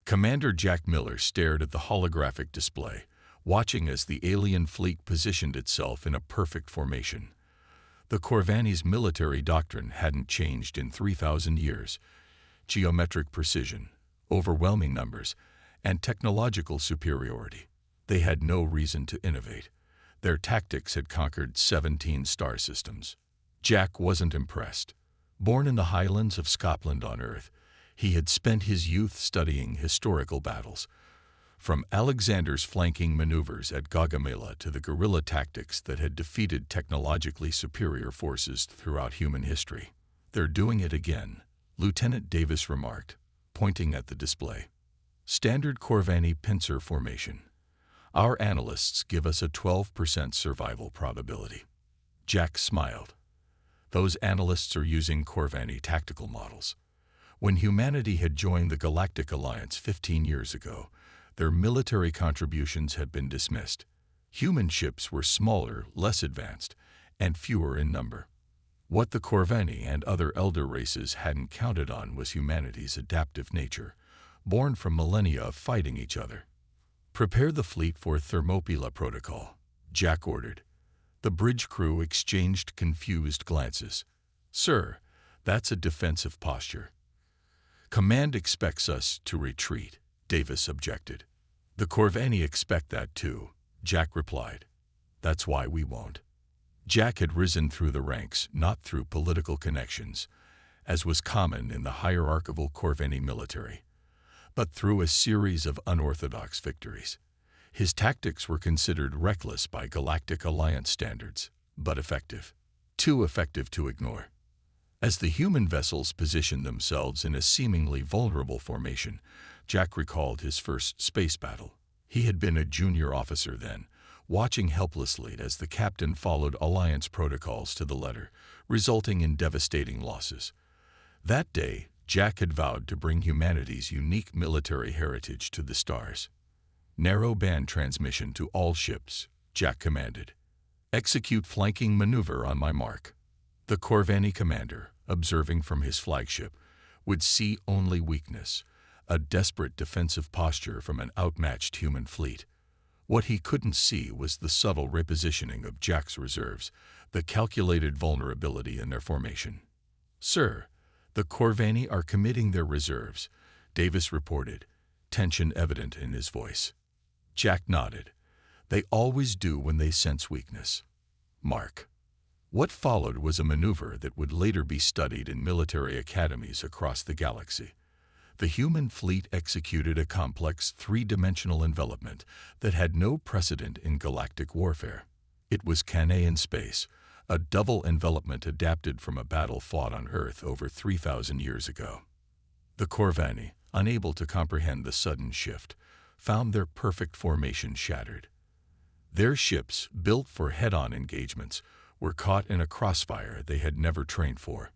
Commander Jack Miller stared at the holographic display, watching as the alien fleet positioned itself in a perfect formation. The Corvani's military doctrine hadn't changed in 3,000 years. Geometric precision, overwhelming numbers, and technological superiority. They had no reason to innovate. Their tactics had conquered 17 star systems. Jack wasn't impressed. Born in the highlands of Scotland on Earth, he had spent his youth studying historical battles. From Alexander's flanking maneuvers at Gaugamela to the guerrilla tactics that had defeated technologically superior forces throughout human history. "They're doing it again," Lieutenant Davis remarked, pointing at the display. "Standard Corvani pincer formation. Our analysts give us a 12% survival probability." Jack smiled. Those analysts are using Corvani tactical models. When humanity had joined the Galactic Alliance 15 years ago, their military contributions had been dismissed. Human ships were smaller, less advanced, and fewer in number. What the Corvani and other elder races hadn't counted on was humanity's adaptive nature, born from millennia of fighting each other. "Prepare the fleet for Thermopylae Protocol," Jack ordered. The bridge crew exchanged confused glances. "Sir, that's a defensive posture." "Command expects us to retreat," Davis objected. "The Corvani expect that too," Jack replied. "That's why we won't." Jack had risen through the ranks, not through political connections, as was common in the hierarchical Corvani military, but through a series of unorthodox victories. His tactics were considered reckless by Galactic Alliance standards, but effective. Too effective to ignore. As the human vessels positioned themselves in a seemingly vulnerable formation, Jack recalled his first space battle. He had been a junior officer then, watching helplessly as the captain followed Alliance protocols to the letter, resulting in devastating losses. That day, Jack had vowed to bring humanity's unique military heritage to the stars. "Narrow band transmission to all ships," Jack commanded. "Execute flanking maneuver on my mark." The Corvani commander, observing from his flagship, would see only weakness, a desperate defensive posture from an outmatched human fleet. What he couldn't see was the subtle repositioning of Jack's reserves, the calculated vulnerability in their formation. "Sir, the Corvani are committing their reserves," Davis reported, tension evident in his voice. Jack nodded. "They always do when they sense weakness." Mark. What followed was a maneuver that would later be studied in military academies across the galaxy. The human fleet executed a complex three-dimensional envelopment that had no precedent in galactic warfare. It was Cannae in space, a double envelopment adapted from a battle fought on Earth over 3,000 years ago. The Corvani, unable to comprehend the sudden shift, found their perfect formation shattered. Their ships, built for head-on engagements, were caught in a crossfire they had never trained for.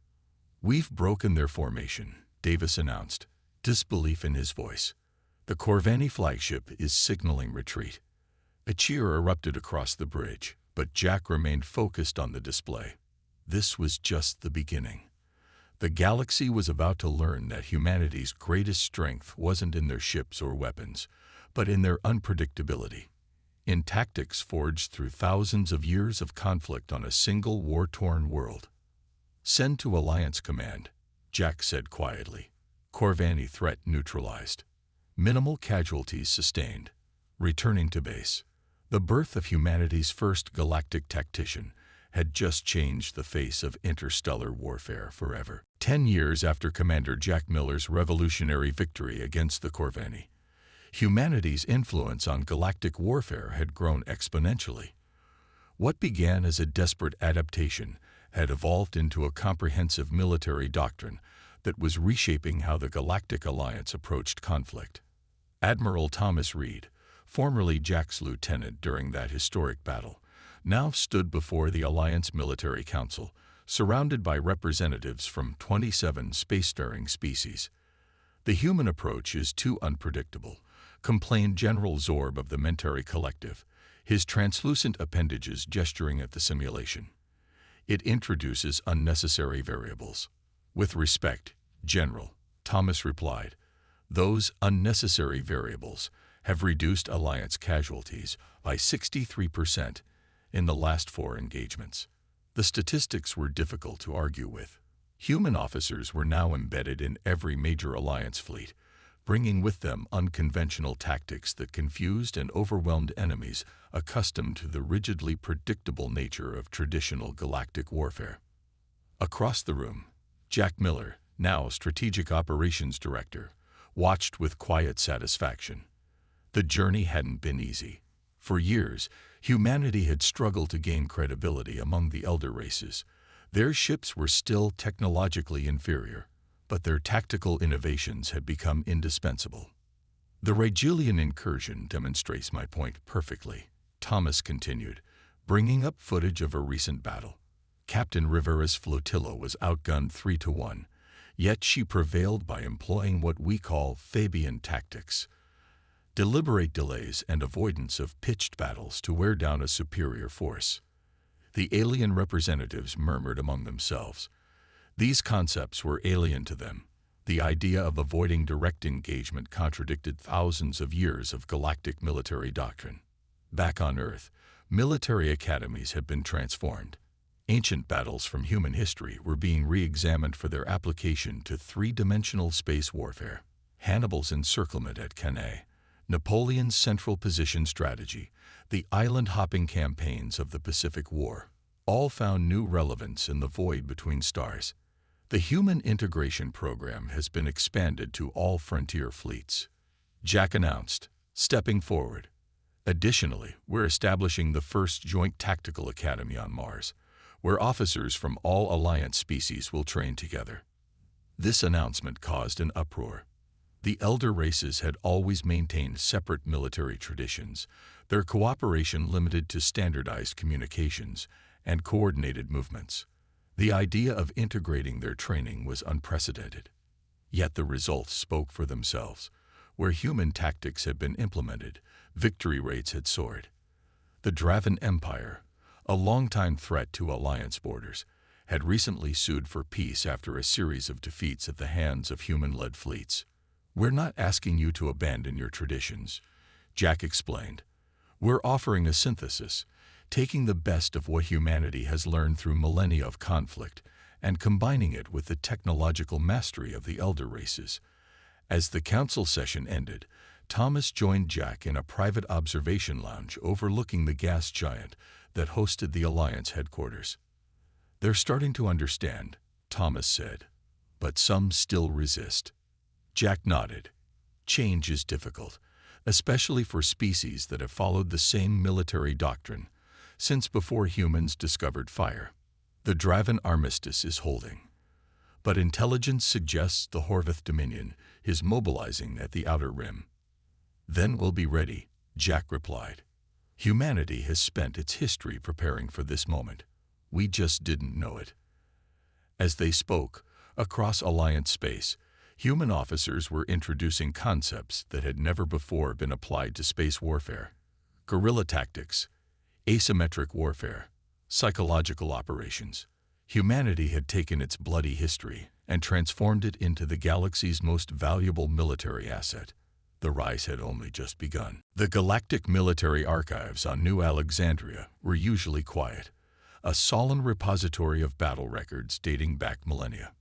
"We've broken their formation," Davis announced, disbelief in his voice. "The Corvani flagship is signaling retreat." A cheer erupted across the bridge, but Jack remained focused on the display. This was just the beginning. The galaxy was about to learn that humanity's greatest strength wasn't in their ships or weapons, but in their unpredictability. In tactics forged through thousands of years of conflict on a single war-torn world. "Send to Alliance Command," Jack said quietly. Corvani threat neutralized. Minimal casualties sustained. Returning to base. The birth of humanity's first galactic tactician had just changed the face of interstellar warfare forever. 10 years after Commander Jack Miller's revolutionary victory against the Corvani, humanity's influence on galactic warfare had grown exponentially. What began as a desperate adaptation had evolved into a comprehensive military doctrine that was reshaping how the Galactic Alliance approached conflict. Admiral Thomas Reed, formerly Jack's lieutenant during that historic battle, now stood before the Alliance Military Council, surrounded by representatives from 27 spacefaring species. "The human approach is too unpredictable," complained General Zorb of the Mentari Collective, his translucent appendages gesturing at the simulation. "It introduces unnecessary variables." "With respect, General," Thomas replied, Those unnecessary variables have reduced Alliance casualties by 63% in the last 4 engagements. The statistics were difficult to argue with. Human officers were now embedded in every major Alliance fleet, bringing with them unconventional tactics that confused and overwhelmed enemies accustomed to the rigidly predictable nature of traditional galactic warfare. Across the room, Jack Miller, now Strategic Operations Director, watched with quiet satisfaction. The journey hadn't been easy. For years, humanity had struggled to gain credibility among the elder races. Their ships were still technologically inferior, but their tactical innovations had become indispensable. The Regulian incursion demonstrates my point perfectly, Thomas continued, bringing up footage of a recent battle. Captain Rivera's flotilla was outgunned 3-1, yet she prevailed by employing what we call Fabian tactics, deliberate delays and avoidance of pitched battles to wear down a superior force. The alien representatives murmured among themselves. These concepts were alien to them. The idea of avoiding direct engagement contradicted thousands of years of galactic military doctrine. Back on Earth, military academies had been transformed. Ancient battles from human history were being re-examined for their application to 3-dimensional space warfare. Hannibal's encirclement at Cannae, Napoleon's central position strategy, the island-hopping campaigns of the Pacific War, all found new relevance in the void between stars. The human integration program has been expanded to all frontier fleets, Jack announced, stepping forward. Additionally, we're establishing the first joint tactical academy on Mars, where officers from all Alliance species will train together. This announcement caused an uproar. The elder races had always maintained separate military traditions, their cooperation limited to standardized communications and coordinated movements. The idea of integrating their training was unprecedented. Yet the results spoke for themselves. Where human tactics had been implemented, victory rates had soared. The Draven Empire, a longtime threat to Alliance borders, had recently sued for peace after a series of defeats at the hands of human-led fleets. We're not asking you to abandon your traditions, Jack explained. We're offering a synthesis, taking the best of what humanity has learned through millennia of conflict and combining it with the technological mastery of the elder races. As the council session ended, Thomas joined Jack in a private observation lounge overlooking the gas giant that hosted the Alliance headquarters. They're starting to understand, Thomas said, but some still resist. Jack nodded. Change is difficult, especially for species that have followed the same military doctrine since before humans discovered fire. The Draven armistice is holding, but intelligence suggests the Horvath Dominion is mobilizing at the outer rim. Then we'll be ready, Jack replied. Humanity has spent its history preparing for this moment. We just didn't know it. As they spoke, across Alliance space, human officers were introducing concepts that had never before been applied to space warfare. Guerrilla tactics, asymmetric warfare, psychological operations. Humanity had taken its bloody history and transformed it into the galaxy's most valuable military asset. The rise had only just begun. The galactic military archives on New Alexandria were usually quiet, a solemn repository of battle records dating back millennia.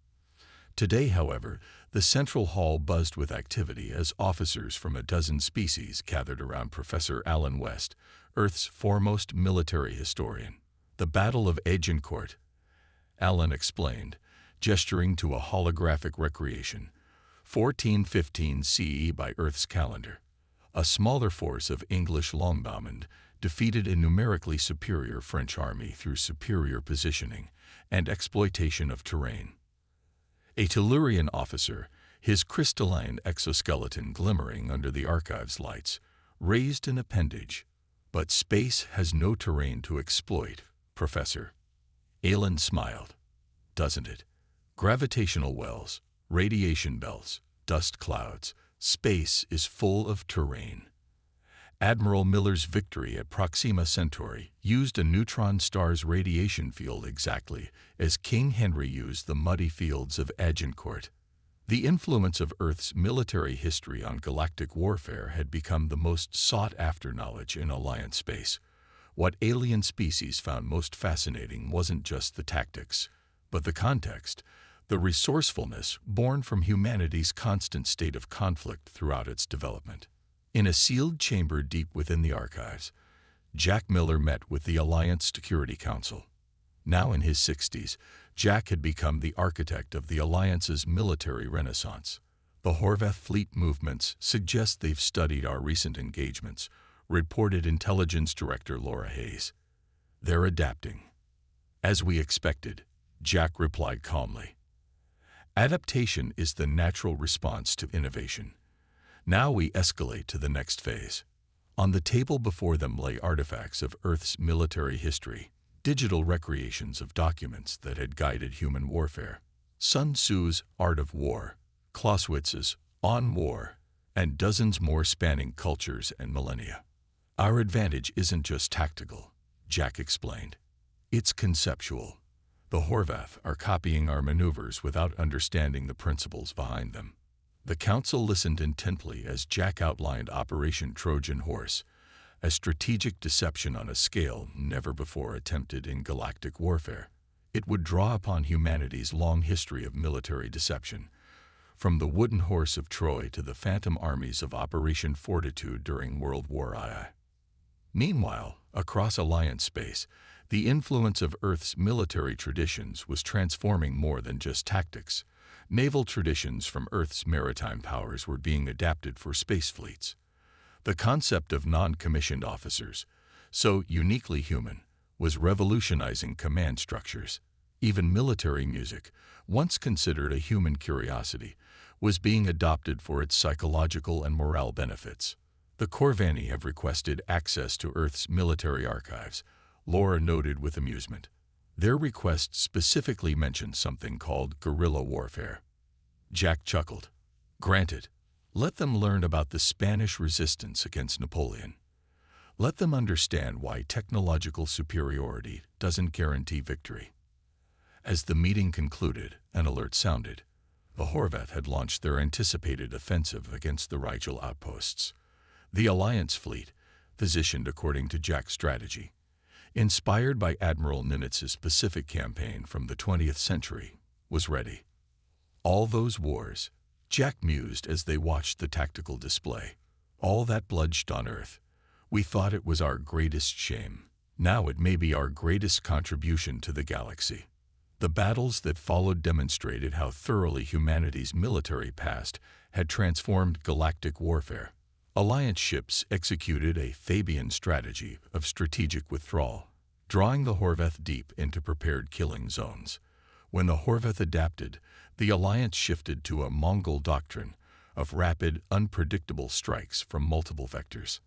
Today, however, the central hall buzzed with activity as officers from a dozen species gathered around Professor Alan West, Earth's foremost military historian. The Battle of Agincourt, Alan explained, gesturing to a holographic recreation, 1415 CE by Earth's calendar. A smaller force of English longbowmen defeated a numerically superior French army through superior positioning and exploitation of terrain. A Tellurian officer, his crystalline exoskeleton glimmering under the archive's lights, raised an appendage. But space has no terrain to exploit, Professor. Alan smiled. Doesn't it? Gravitational wells, radiation belts, dust clouds, space is full of terrain. Admiral Miller's victory at Proxima Centauri used a neutron star's radiation field exactly as King Henry used the muddy fields of Agincourt. The influence of Earth's military history on galactic warfare had become the most sought-after knowledge in Alliance space. What alien species found most fascinating wasn't just the tactics, but the context, the resourcefulness born from humanity's constant state of conflict throughout its development. In a sealed chamber deep within the archives, Jack Miller met with the Alliance Security Council. Now in his 60s, Jack had become the architect of the Alliance's military renaissance. The Horvath fleet movements suggest they've studied our recent engagements, reported Intelligence Director Laura Hayes. They're adapting. As we expected, Jack replied calmly. Adaptation is the natural response to innovation. Now we escalate to the next phase. On the table before them lay artifacts of Earth's military history, digital recreations of documents that had guided human warfare. Sun Tzu's Art of War, Clausewitz's On War, and dozens more spanning cultures and millennia. Our advantage isn't just tactical, Jack explained. It's conceptual. The Horvath are copying our maneuvers without understanding the principles behind them. The council listened intently as Jack outlined Operation Trojan Horse, a strategic deception on a scale never before attempted in galactic warfare. It would draw upon humanity's long history of military deception, from the wooden horse of Troy to the phantom armies of Operation Fortitude during World War II. Meanwhile, across Alliance space, the influence of Earth's military traditions was transforming more than just tactics. Naval traditions from Earth's maritime powers were being adapted for space fleets. The concept of non-commissioned officers, so uniquely human, was revolutionizing command structures. Even military music, once considered a human curiosity, was being adopted for its psychological and morale benefits. The Corvani have requested access to Earth's military archives, Laura noted with amusement. Their request specifically mentioned something called guerrilla warfare. Jack chuckled. Granted. Let them learn about the Spanish resistance against Napoleon. Let them understand why technological superiority doesn't guarantee victory. As the meeting concluded, an alert sounded. The Horvath had launched their anticipated offensive against the Rigel outposts. The Alliance fleet, positioned according to Jack's strategy, inspired by Admiral Ninitz's Pacific campaign from the 20th century, was ready. All those wars, Jack mused as they watched the tactical display. All that bludgeoned on Earth. We thought it was our greatest shame. Now it may be our greatest contribution to the galaxy. The battles that followed demonstrated how thoroughly humanity's military past had transformed galactic warfare. Alliance ships executed a Fabian strategy of strategic withdrawal, drawing the Horvath deep into prepared killing zones. When the Horvath adapted, the Alliance shifted to a Mongol doctrine of rapid, unpredictable strikes from multiple vectors.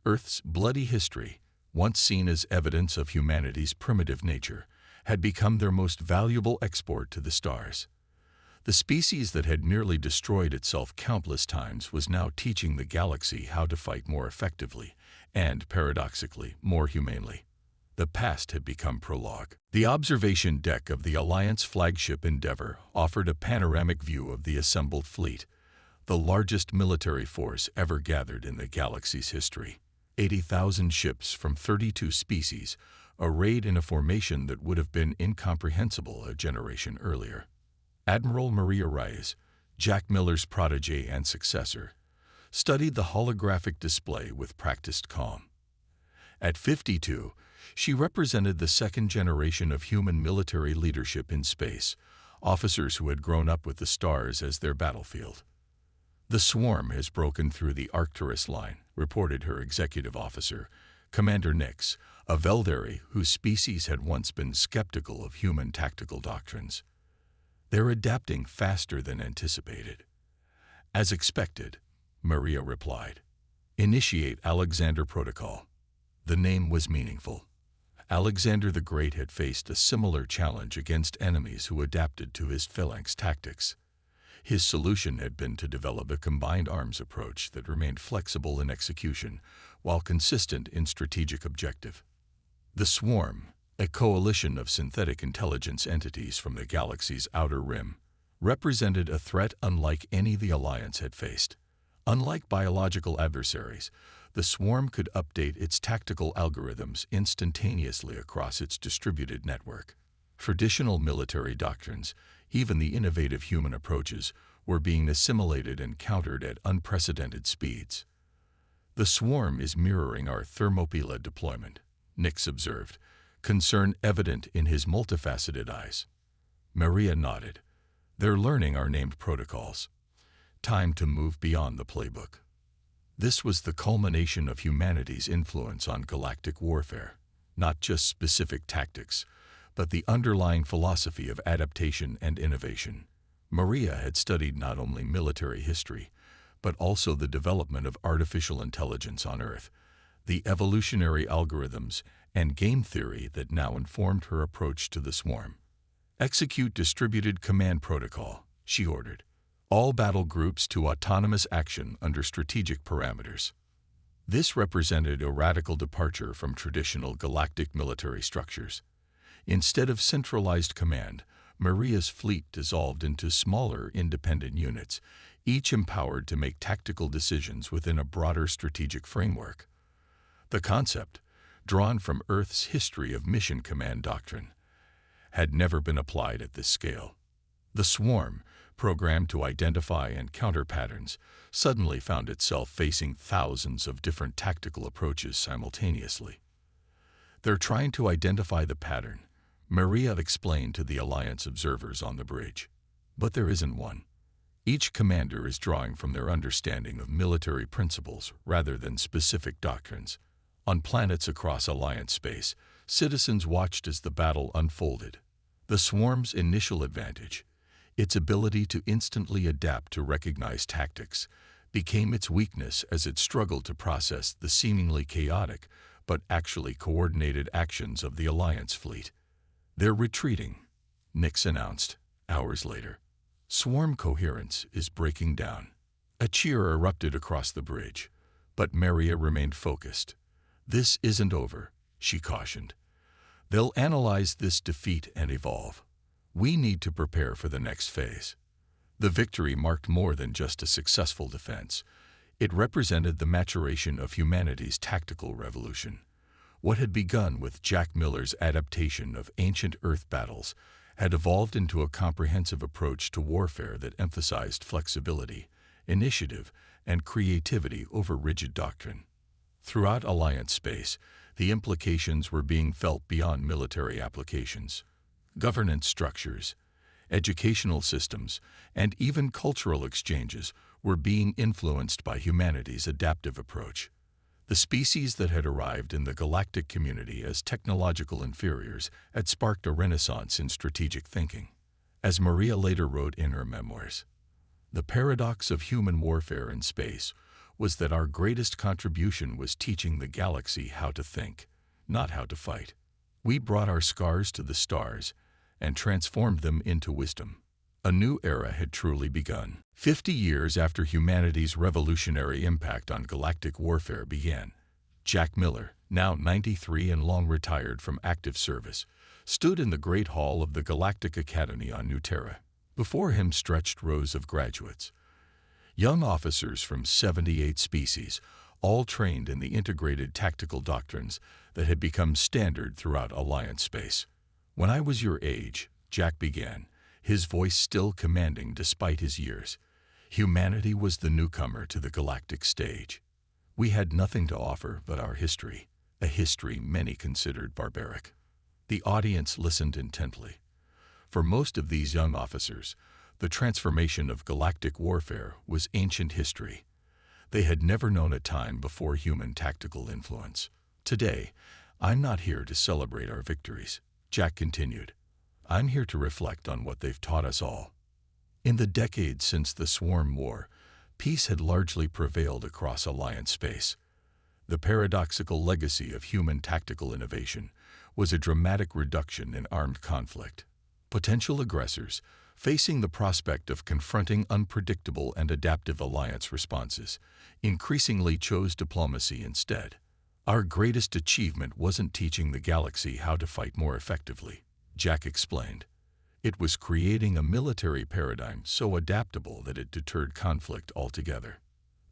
Earth's bloody history, once seen as evidence of humanity's primitive nature, had become their most valuable export to the stars. The species that had nearly destroyed itself countless times was now teaching the galaxy how to fight more effectively and, paradoxically, more humanely. The past had become prologue. The observation deck of the Alliance flagship Endeavour offered a panoramic view of the assembled fleet, the largest military force ever gathered in the galaxy's history. 80,000 ships from 32 species, arrayed in a formation that would have been incomprehensible a generation earlier. Admiral Maria Reyes, Jack Miller's protege and successor, studied the holographic display with practiced calm. At 52, she represented the second generation of human military leadership in space, officers who had grown up with the stars as their battlefield. The swarm has broken through the Arcturus line, reported her executive officer, Commander Nix, a Veldari whose species had once been skeptical of human tactical doctrines. They're adapting faster than anticipated. As expected, Maria replied. Initiate Alexander Protocol. The name was meaningful. Alexander the Great had faced a similar challenge against enemies who adapted to his phalanx tactics. His solution had been to develop a combined arms approach that remained flexible in execution while consistent in strategic objective. The Swarm, a coalition of synthetic intelligence entities from the galaxy's outer rim, represented a threat unlike any the Alliance had faced. Unlike biological adversaries, the swarm could update its tactical algorithms instantaneously across its distributed network. Traditional military doctrines, even the innovative human approaches, were being assimilated and countered at unprecedented speeds. "The swarm is mirroring our Thermopylae deployment," Nix observed, concern evident in his multifaceted eyes. Maria nodded. "They're learning our named protocols. Time to move beyond the playbook." This was the culmination of humanity's influence on galactic warfare, not just specific tactics, but the underlying philosophy of adaptation and innovation. Maria had studied not only military history, but also the development of artificial intelligence on Earth, the evolutionary algorithms and game theory that now informed her approach to the swarm. "Execute distributed command protocol," she ordered. "All battle groups to autonomous action under strategic parameters." This represented a radical departure from traditional galactic military structures. Instead of centralized command, Maria's fleet dissolved into smaller, independent units, each empowered to make tactical decisions within a broader strategic framework. The concept, drawn from Earth's history of mission command doctrine, had never been applied at this scale. The swarm, programmed to identify and counter patterns, suddenly found itself facing thousands of different tactical approaches simultaneously. "They're trying to identify the pattern," Maria explained to the Alliance observers on the bridge. "But there isn't one. Each commander is drawing from their understanding of military principles rather than specific doctrines." On planets across Alliance space, citizens watched as the battle unfolded. The swarm's initial advantage, its ability to instantly adapt to recognized tactics, became its weakness as it struggled to process the seemingly chaotic but actually coordinated actions of the Alliance fleet. "They're retreating," Nix announced, hours later. "Swarm coherence is breaking down." A cheer erupted across the bridge, but Maria remained focused. "This isn't over," she cautioned. "They'll analyze this defeat and evolve. We need to prepare for the next phase." The victory marked more than just a successful defense. It represented the maturation of humanity's tactical revolution. What had begun with Jack Miller's adaptation of ancient Earth battles had evolved into a comprehensive approach to warfare that emphasized flexibility, initiative, and creativity over rigid doctrine. Throughout Alliance space, the implications were being felt beyond military applications. Governance structures, educational systems, and even cultural exchanges were being influenced by humanity's adaptive approach. The species that had arrived in the galactic community as technological inferiors had sparked a renaissance in strategic thinking. As Maria later wrote in her memoirs, "The paradox of human warfare in space was that our greatest contribution was teaching the galaxy how to think, not how to fight. We brought our scars to the stars and transformed them into wisdom." A new era had truly begun. 50 years after humanity's revolutionary impact on galactic warfare began, Jack Miller, now 93 and long retired from active service, stood in the Great Hall of the Galactic Academy on New Terra. Before him stretched rows of graduates, young officers from 78 species, all trained in the integrated tactical doctrines that had become standard throughout Alliance space. "When I was your age," Jack began, his voice still commanding despite his years, "humanity was the newcomer to the galactic stage. We had nothing to offer but our history, a history many considered barbaric." The audience listened intently. For most of these young officers, the transformation of galactic warfare was ancient history. They had never known a time before human tactical influence. "Today, I'm not here to celebrate our victories," Jack continued. "I'm here to reflect on what they've taught us all." In the decades since the Swarm War, peace had largely prevailed across Alliance space. The paradoxical legacy of human tactical innovation was a dramatic reduction in armed conflict. Potential aggressors, facing the prospect of confronting unpredictable and adaptive Alliance responses, increasingly chose diplomacy instead. "Our greatest achievement wasn't teaching the galaxy how to fight more effectively," Jack explained. It was creating a military paradigm so adaptable that it deterred conflict altogether.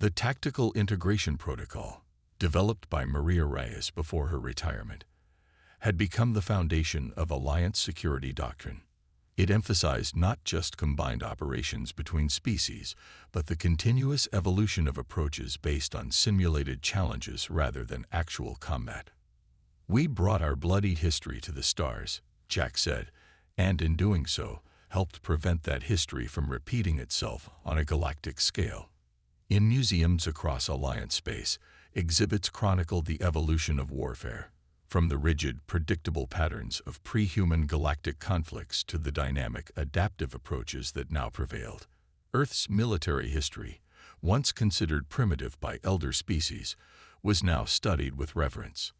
The Tactical Integration Protocol, developed by Maria Reyes before her retirement, had become the foundation of Alliance security doctrine. It emphasized not just combined operations between species, but the continuous evolution of approaches based on simulated challenges rather than actual combat. "We brought our bloodied history to the stars," Jack said, and in doing so, helped prevent that history from repeating itself on a galactic scale. In museums across Alliance space, exhibits chronicle the evolution of warfare, from the rigid, predictable patterns of pre-human galactic conflicts to the dynamic, adaptive approaches that now prevailed. Earth's military history, once considered primitive by elder species, was now studied with reverence.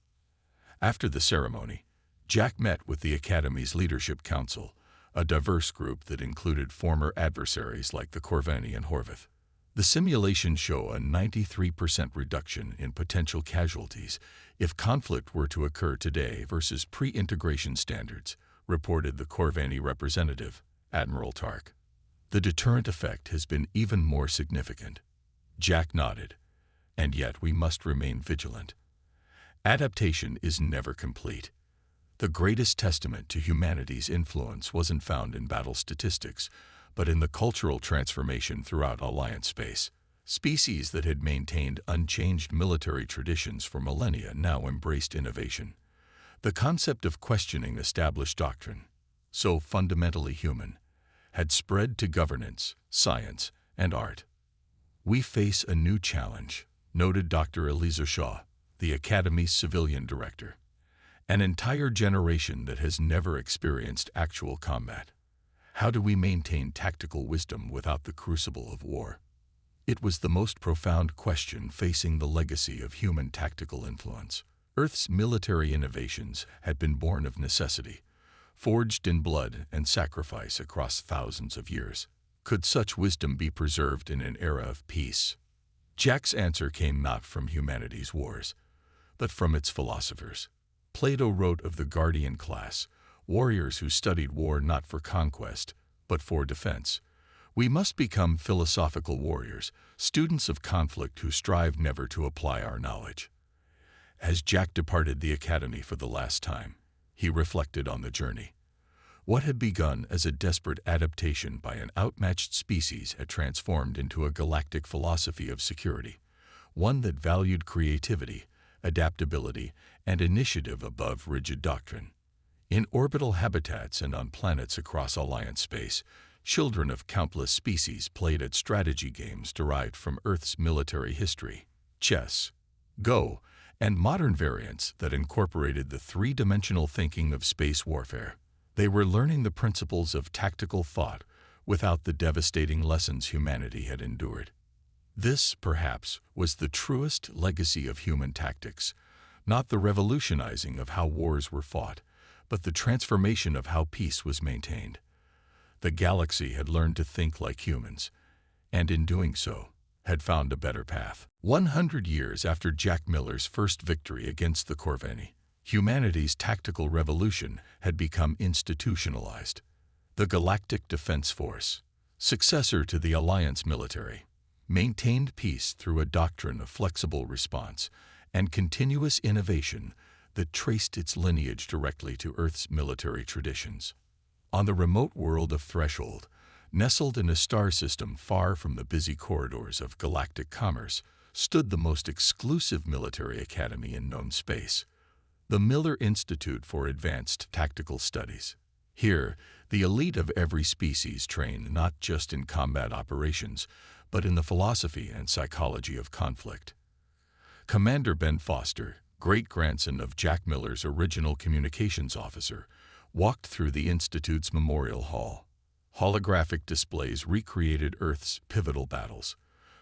After the ceremony, Jack met with the Academy's Leadership Council, a diverse group that included former adversaries like the Corvani and Horvath. The simulations show a 93% reduction in potential casualties if conflict were to occur today versus pre-integration standards, reported the Corvani representative, Admiral Tark. The deterrent effect has been even more significant. Jack nodded. And yet we must remain vigilant. Adaptation is never complete. The greatest testament to humanity's influence wasn't found in battle statistics, but in the cultural transformation throughout Alliance space. Species that had maintained unchanged military traditions for millennia now embraced innovation. The concept of questioning established doctrine, so fundamentally human, had spread to governance, science, and art. "We face a new challenge," noted Dr. Eliza Shaw, the Academy's civilian director. "An entire generation that has never experienced actual combat. How do we maintain tactical wisdom without the crucible of war?" It was the most profound question facing the legacy of human tactical influence. Earth's military innovations had been born of necessity, forged in blood and sacrifice across thousands of years. Could such wisdom be preserved in an era of peace? Jack's answer came not from humanity's wars, but from its philosophers. Plato wrote of the guardian class, warriors who studied war not for conquest, but for defense. We must become philosophical warriors, students of conflict who strive never to apply our knowledge. As Jack departed the Academy for the last time, he reflected on the journey. What had begun as a desperate adaptation by an outmatched species had transformed into a galactic philosophy of security, one that valued creativity, adaptability, and initiative above rigid doctrine. In orbital habitats and on planets across Alliance space, children of countless species played at strategy games derived from Earth's military history, chess, Go, and modern variants that incorporated the three-dimensional thinking of space warfare. They were learning the principles of tactical thought without the devastating lessons humanity had endured. This, perhaps, was the truest legacy of human tactics, not the revolutionizing of how wars were fought, but the transformation of how peace was maintained. The galaxy had learned to think like humans, and in doing so, had found a better path. 100 years after Jack Miller's first victory against the Corvani, humanity's tactical revolution had become institutionalized. The Galactic Defense Force, successor to the Alliance military, maintained peace through a doctrine of flexible response and continuous innovation that traced its lineage directly to Earth's military traditions. On the remote world of Threshold, nestled in a star system far from the busy corridors of galactic commerce, stood the most exclusive military academy in known space, the Miller Institute for Advanced Tactical Studies. Here, the elite of every species trained not just in combat operations, but in the philosophy and psychology of conflict. Commander Ben Foster, great-grandson of Jack Miller's original communications officer, walked through the Institute's Memorial Hall. Holographic displays recreated Earth's pivotal battles,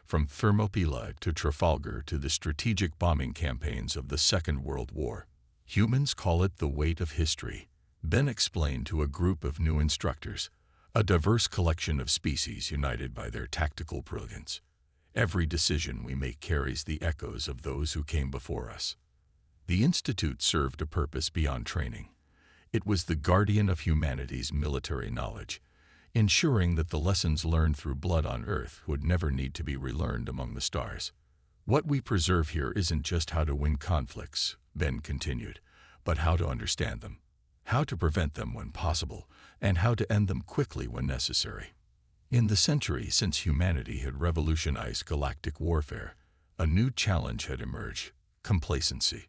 from Thermopylae to Trafalgar to the strategic bombing campaigns of the Second World War. "Humans call it the weight of history," Ben explained to a group of new instructors, a diverse collection of species united by their tactical brilliance. "Every decision we make carries the echoes of those who came before us." The Institute served a purpose beyond training. It was the guardian of humanity's military knowledge, ensuring that the lessons learned through blood on Earth would never need to be relearned among the stars. What we preserve here isn't just how to win conflicts, Ben continued, but how to understand them, how to prevent them when possible, and how to end them quickly when necessary. In the century since humanity had revolutionized galactic warfare, a new challenge had emerged: complacency.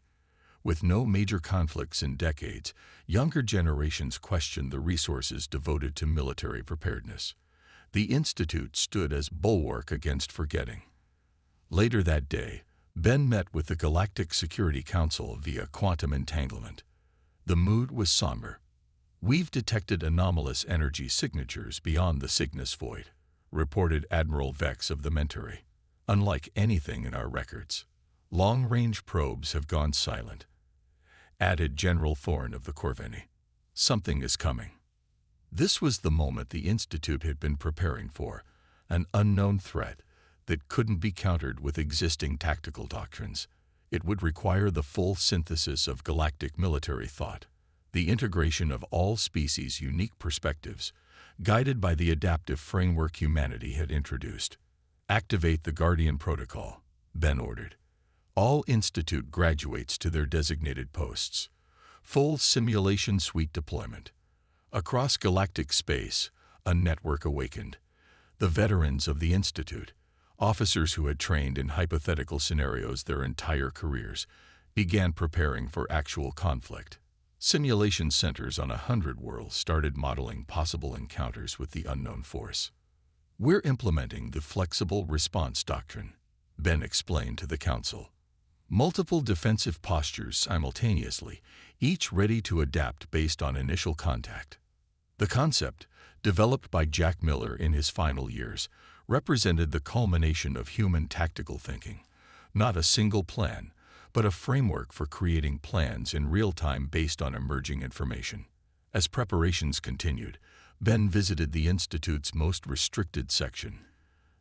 With no major conflicts in decades, younger generations questioned the resources devoted to military preparedness. The Institute stood as bulwark against forgetting. Later that day, Ben met with the Galactic Security Council via quantum entanglement. The mood was somber. "We've detected anomalous energy signatures beyond the Cygnus Void," reported Admiral Vex of the Mentary. "Unlike anything in our records. Long-range probes have gone silent," added General Thorne of the Corvini. "Something is coming." This was the moment the Institute had been preparing for, an unknown threat that couldn't be countered with existing tactical doctrines. It would require the full synthesis of galactic military thought, the integration of all species' unique perspectives, guided by the adaptive framework humanity had introduced. "Activate the Guardian Protocol," Ben ordered. "All Institute graduates to their designated posts. Full simulation suite deployment." Across galactic space, a network awakened. The veterans of the Institute, officers who had trained in hypothetical scenarios their entire careers, began preparing for actual conflict. Simulation centers on 100 worlds started modeling possible encounters with the unknown force. "We're implementing the flexible response doctrine," Ben explained to the Council. "Multiple defensive postures simultaneously, each ready to adapt based on initial contact." The concept, developed by Jack Miller in his final years, represented the culmination of human tactical thinking. Not a single plan, but a framework for creating plans in real time based on emerging information. As preparations continued, Ben visited the Institute's most restricted section,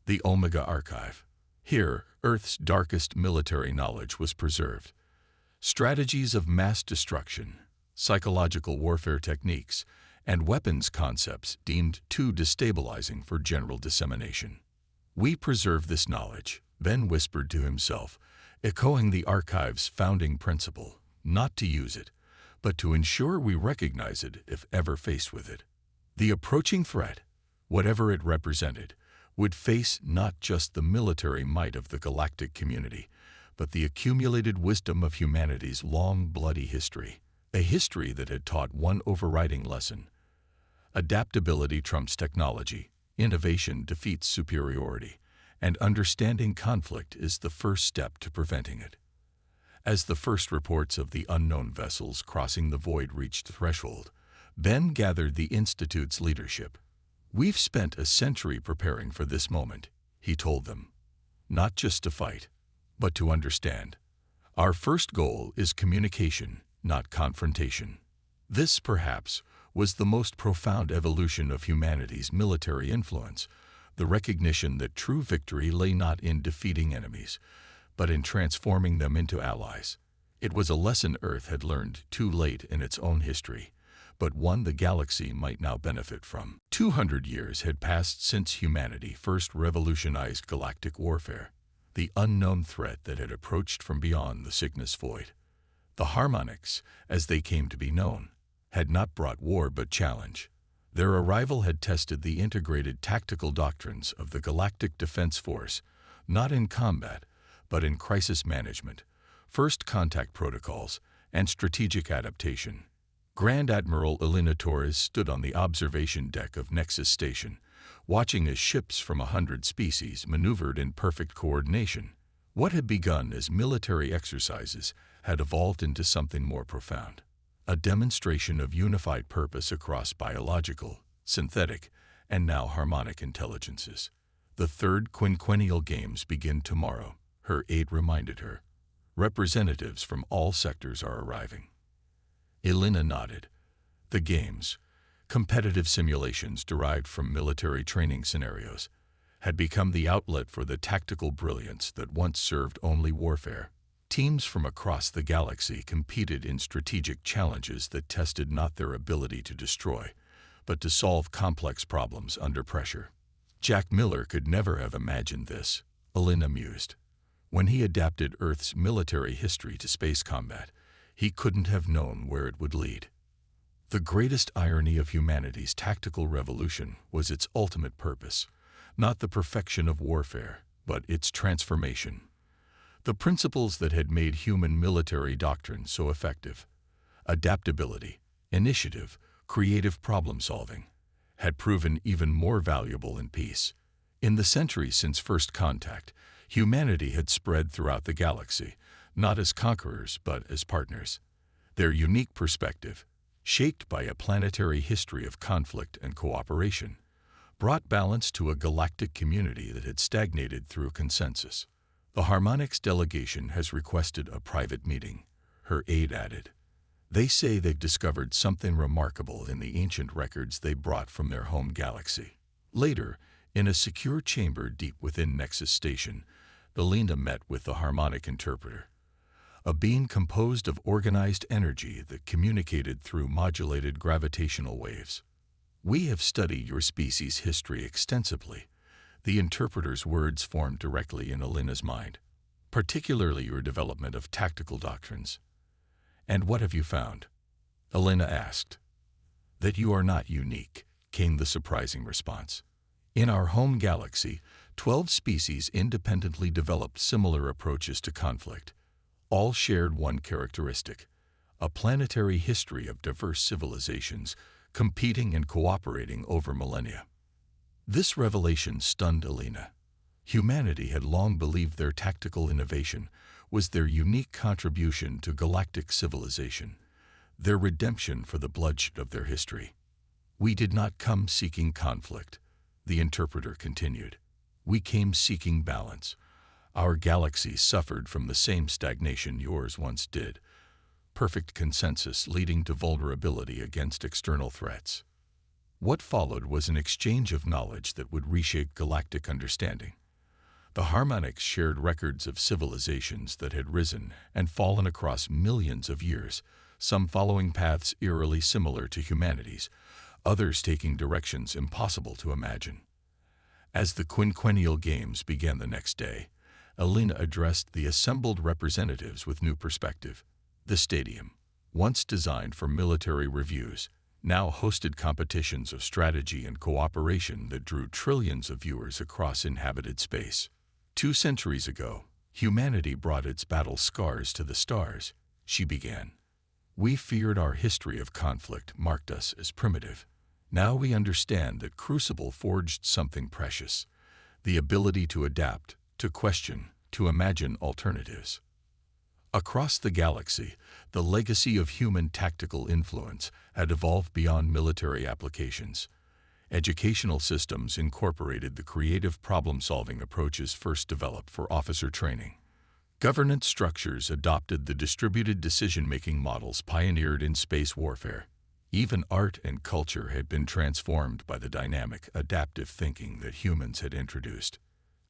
the Omega Archive. Here, Earth's darkest military knowledge was preserved. Strategies of mass destruction, psychological warfare techniques, and weapons concepts deemed too destabilizing for general dissemination. "We preserve this knowledge," Ben whispered to himself, echoing the archive's founding principle: not to use it, but to ensure we recognize it if ever faced with it. The approaching threat, whatever it represented, would face not just the military might of the galactic community, but the accumulated wisdom of humanity's long, bloody history, a history that had taught one overriding lesson: adaptability trumps technology, innovation defeats superiority, and understanding conflict is the first step to preventing it. As the first reports of the unknown vessels crossing the void reached threshold, Ben gathered the Institute's leadership. "We've spent a century preparing for this moment," he told them. "Not just to fight, but to understand. Our first goal is communication, not confrontation." This, perhaps, was the most profound evolution of humanity's military influence, the recognition that true victory lay not in defeating enemies, but in transforming them into allies. It was a lesson Earth had learned too late in its own history, but one the galaxy might now benefit from. 200 years had passed since humanity first revolutionized galactic warfare, the unknown threat that had approached from beyond the Cygnus Void. The Harmonics, as they came to be known, had not brought war but challenge. Their arrival had tested the integrated tactical doctrines of the Galactic Defense Force, not in combat, but in crisis management, first contact protocols, and strategic adaptation. Grand Admiral Elena Torres stood on the observation deck of Nexus Station, watching as ships from 100 species maneuvered in perfect coordination. What had begun as military exercises had evolved into something more profound: a demonstration of unified purpose across biological, synthetic, and now harmonic intelligences. "The third quinquennial games begin tomorrow," her aide reminded her. "Representatives from all sectors are arriving." Elena nodded. The games, competitive simulations derived from military training scenarios, had become the outlet for the tactical brilliance that once served only warfare. Teams from across the galaxy competed in strategic challenges that tested not their ability to destroy, but to solve complex problems under pressure. Jack Miller could never have imagined this, Alina mused. When he adapted Earth's military history to space combat, he couldn't have known where it would lead. The greatest irony of humanity's tactical revolution was its ultimate purpose, not the perfection of warfare, but its transformation. The principles that had made human military doctrine so effective, adaptability, initiative, creative problem-solving, had proven even more valuable in peace. In the centuries since first contact, humanity had spread throughout the galaxy, not as conquerors but as partners. Their unique perspective, shaped by a planetary history of conflict and cooperation, brought balance to a galactic community that had stagnated through consensus. The Harmonics delegation has requested a private meeting, her aide added. They say they've discovered something remarkable in the ancient records they brought from their home galaxy. Later, in a secure chamber deep within Nexus Station, Alina met with the Harmonic interpreter, a being composed of organized energy that communicated through modulated gravitational waves. "We have studied your species' history extensively." The interpreter's words formed directly in Alina's mind, particularly your development of tactical doctrines. "And what have you found?" Alina asked. "That you are not unique," came the surprising response. "In our home galaxy, 12 species independently developed similar approaches to conflict. All shared one characteristic: a planetary history of diverse civilizations competing and cooperating over millennia." This revelation stunned Alina. Humanity had long believed their tactical innovation was their unique contribution to galactic civilization, their redemption for the bloodshed of their history. "We did not come seeking conflict," the interpreter continued. "We came seeking balance. Our galaxy suffered from the same stagnation yours once did, perfect consensus leading to vulnerability against external threats." What followed was an exchange of knowledge that would reshape galactic understanding. The Harmonics shared records of civilizations that had risen and fallen across millions of years, some following paths eerily similar to humanity's, others taking directions impossible to imagine. As the quinquennial games began the next day, Alina addressed the assembled representatives with new perspective. The stadium, once designed for military reviews, now hosted competitions of strategy and cooperation that drew trillions of viewers across inhabited space. 2 centuries ago, humanity brought its battle scars to the stars, she began. "We feared our history of conflict marked us as primitive. Now we understand that Crucible forged something precious: the ability to adapt, to question, to imagine alternatives." Across the galaxy, the legacy of human tactical influence had evolved beyond military applications. Educational systems incorporated the creative problem-solving approaches first developed for officer training. Governance structures adopted the distributed decision-making models pioneered in space warfare. Even art and culture had been transformed by the dynamic, adaptive thinking that humans had introduced.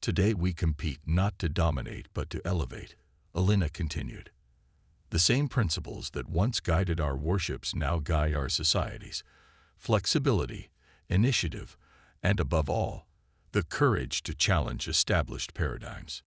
"Today we compete not to dominate but to elevate," Alina continued. "The same principles that once guided our warships now guide our societies: flexibility, initiative, and above all, the courage to challenge established paradigms."